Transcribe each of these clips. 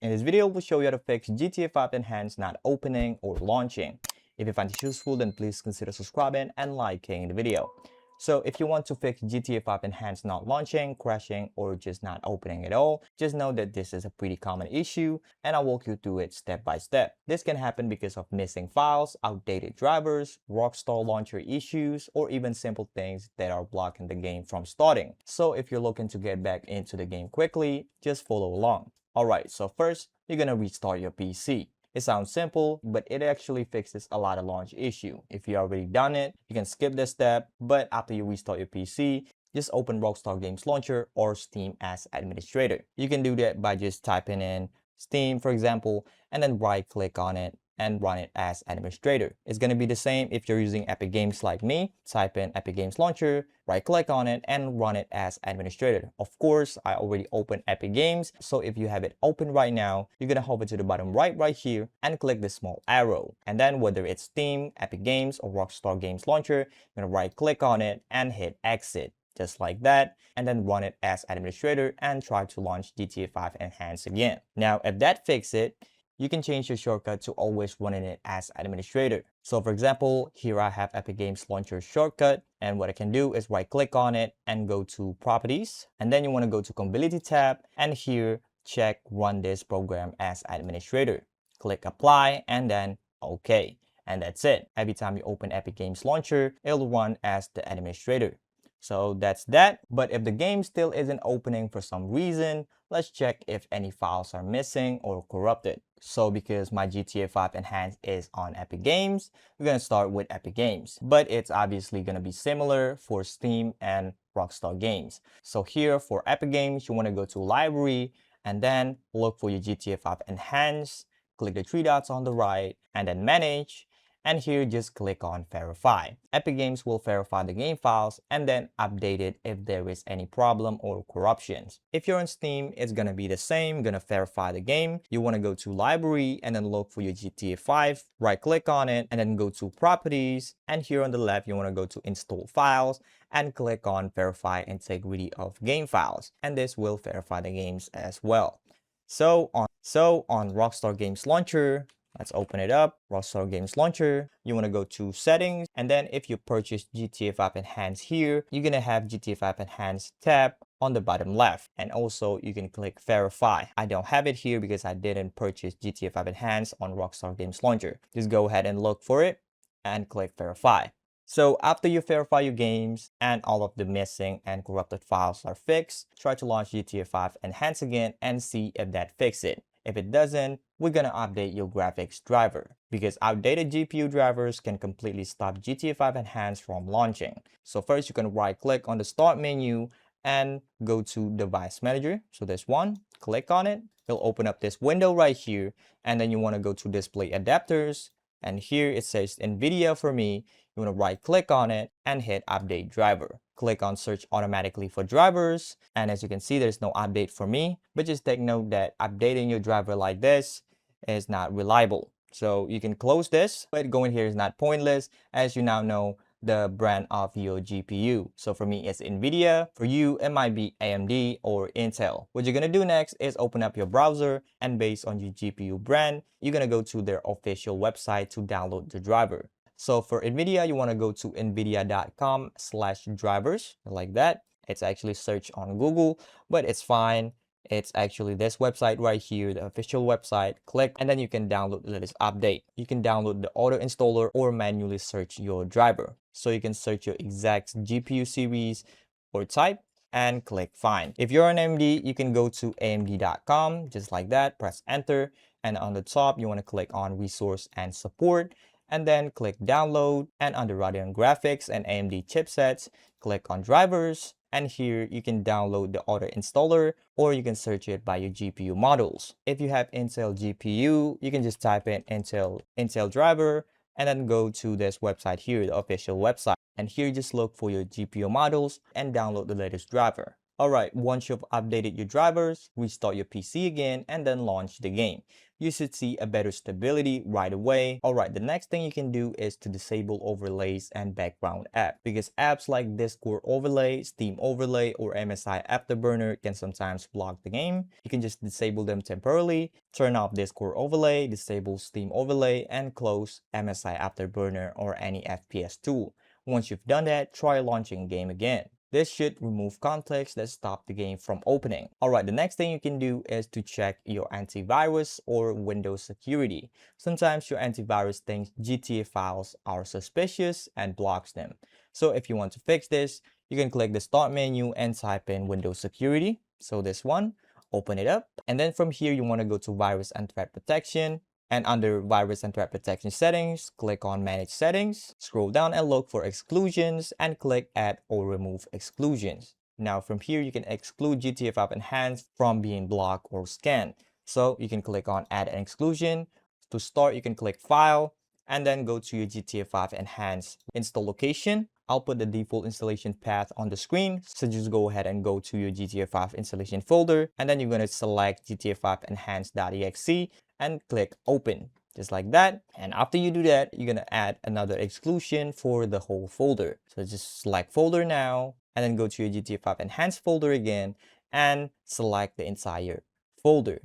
In this video, we'll show you how to fix GTA 5 Enhanced not opening or launching. If you find this useful, then please consider subscribing and liking the video. So if you want to fix GTA 5 Enhanced not launching, crashing, or just not opening at all, just know that this is a pretty common issue and I'll walk you through it step by step. This can happen because of missing files, outdated drivers, Rockstar launcher issues, or even simple things that are blocking the game from starting. So if you're looking to get back into the game quickly, just follow along. Alright, so first, you're gonna restart your PC. It sounds simple, but it actually fixes a lot of launch issue. If you already done it, you can skip this step, but after you restart your PC, just open Rockstar Games Launcher or Steam as administrator. You can do that by just typing in Steam, for example, and then right click on it and run it as administrator. It's going to be the same if you're using Epic Games like me. Type in Epic Games Launcher, right click on it and run it as administrator. Of course, I already opened Epic Games, so if you have it open right now, you're going to hover to the bottom right here and click the small arrow. And then whether it's Steam, Epic Games, or Rockstar Games Launcher, you're going to right click on it and hit exit. Just like that, and then run it as administrator and try to launch GTA 5 Enhanced again. Now, if that fixes it, you can change your shortcut to always running it as administrator. So for example, here I have Epic Games Launcher shortcut, and what I can do is right click on it and go to properties, and then you want to go to compatibility tab, and here check run this program as administrator. Click apply and then okay. And that's it. Every time you open Epic Games Launcher, it'll run as the administrator. So that's that. But if the game still isn't opening for some reason, let's check if any files are missing or corrupted. So because my GTA 5 Enhanced is on Epic Games, we're going to start with Epic Games. But it's obviously going to be similar for Steam and Rockstar Games. So here for Epic Games, you want to go to Library and then look for your GTA 5 Enhanced. Click the three dots on the right and then Manage. And here just click on verify. Epic Games will verify the game files and then update it if there is any problem or corruptions. If you're on Steam, it's gonna be the same, gonna verify the game. You wanna go to library and then look for your GTA 5, right click on it and then go to properties. And here on the left, you wanna go to install files and click on verify integrity of game files. And this will verify the games as well. So on Rockstar Games Launcher, let's open it up. Rockstar Games Launcher. You want to go to settings. And then if you purchase GTA 5 Enhanced here, you're going to have GTA 5 Enhanced tab on the bottom left. And also you can click verify. I don't have it here because I didn't purchase GTA 5 Enhanced on Rockstar Games Launcher. Just go ahead and look for it and click verify. So after you verify your games and all of the missing and corrupted files are fixed, try to launch GTA 5 Enhanced again and see if that fixes it. If it doesn't, we're gonna update your graphics driver because outdated GPU drivers can completely stop GTA 5 Enhanced from launching. So first you can right click on the start menu and go to device manager. So there's one, click on it. It'll open up this window right here. And then you wanna go to display adapters. And here it says NVIDIA for me. You want to right click on it and hit update driver. Click on search automatically for drivers. And as you can see, there's no update for me, but just take note that updating your driver like this is not reliable. So you can close this, but going here is not pointless as you now know the brand of your GPU. So for me, it's NVIDIA. For you, it might be AMD or Intel. What you're gonna do next is open up your browser and based on your GPU brand, you're gonna go to their official website to download the driver. So for NVIDIA, you wanna go to nvidia.com/drivers like that. It's actually search on Google, but it's fine. It's actually this website right here, the official website. Click and then you can download the latest update. You can download the auto installer or manually search your driver. So you can search your exact GPU series or type and click find. If you're on AMD, you can go to amd.com just like that, press enter. And on the top, you want to click on resource and support and then click download. And under Radeon graphics and AMD chipsets, click on drivers. And here you can download the auto installer or you can search it by your GPU models. If you have Intel GPU, you can just type in Intel driver and then go to this website here, the official website. And here just look for your GPU models and download the latest driver. Alright, once you've updated your drivers, restart your PC again and then launch the game. you should see a better stability right away. Alright, the next thing you can do is to disable overlays and background app, because apps like Discord overlay, Steam overlay, or MSI Afterburner can sometimes block the game. You can just disable them temporarily, turn off Discord overlay, disable Steam overlay, and close MSI Afterburner or any FPS tool. Once you've done that, try launching game again. This should remove conflicts that stop the game from opening. Alright, the next thing you can do is to check your antivirus or Windows security. Sometimes your antivirus thinks GTA files are suspicious and blocks them. So if you want to fix this, you can click the start menu and type in Windows security. So this one, open it up. And then from here, you want to go to virus and threat protection. And under virus and threat protection settings, click on manage settings, scroll down and look for exclusions and click add or remove exclusions. Now from here, you can exclude GTA 5 Enhanced from being blocked or scanned. So you can click on add an exclusion. To start, you can click file and then go to your GTA 5 Enhanced install location. I'll put the default installation path on the screen. So just go ahead and go to your GTA 5 installation folder, and then you're going to select GTA 5 Enhanced.exe and click open, just like that. And after you do that, you're going to add another exclusion for the whole folder. So just select folder now, and then go to your GTA 5 Enhanced folder again and select the entire folder,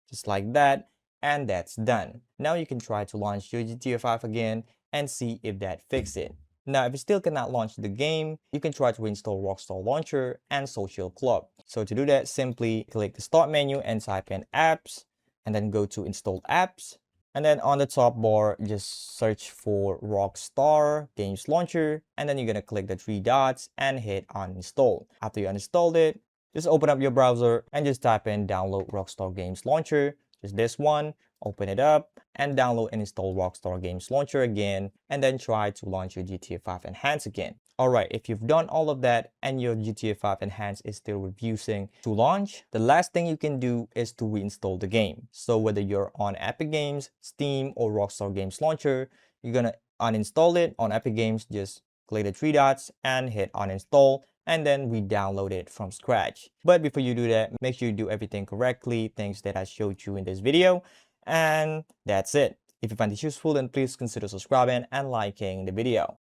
just like that. And that's done. Now you can try to launch your GTA 5 again and see if that fixes it. Now, if you still cannot launch the game, you can try to reinstall Rockstar Launcher and Social Club. So to do that, simply click the start menu and type in apps, and then go to install apps. And then on the top bar, just search for Rockstar Games Launcher, and then you're going to click the three dots and hit uninstall. After you uninstalled it, just open up your browser and just type in download Rockstar Games Launcher, just this one. Open it up and download and install Rockstar Games Launcher again, and then try to launch your GTA 5 Enhanced again. Alright, if you've done all of that and your GTA 5 Enhanced is still refusing to launch, the last thing you can do is to reinstall the game. So whether you're on Epic Games, Steam, or Rockstar Games Launcher, you're gonna uninstall it. On Epic Games, just click the three dots and hit uninstall, and then re-download it from scratch. But before you do that, make sure you do everything correctly, things that I showed you in this video. And that's it. If you find this useful, then please consider subscribing and liking the video.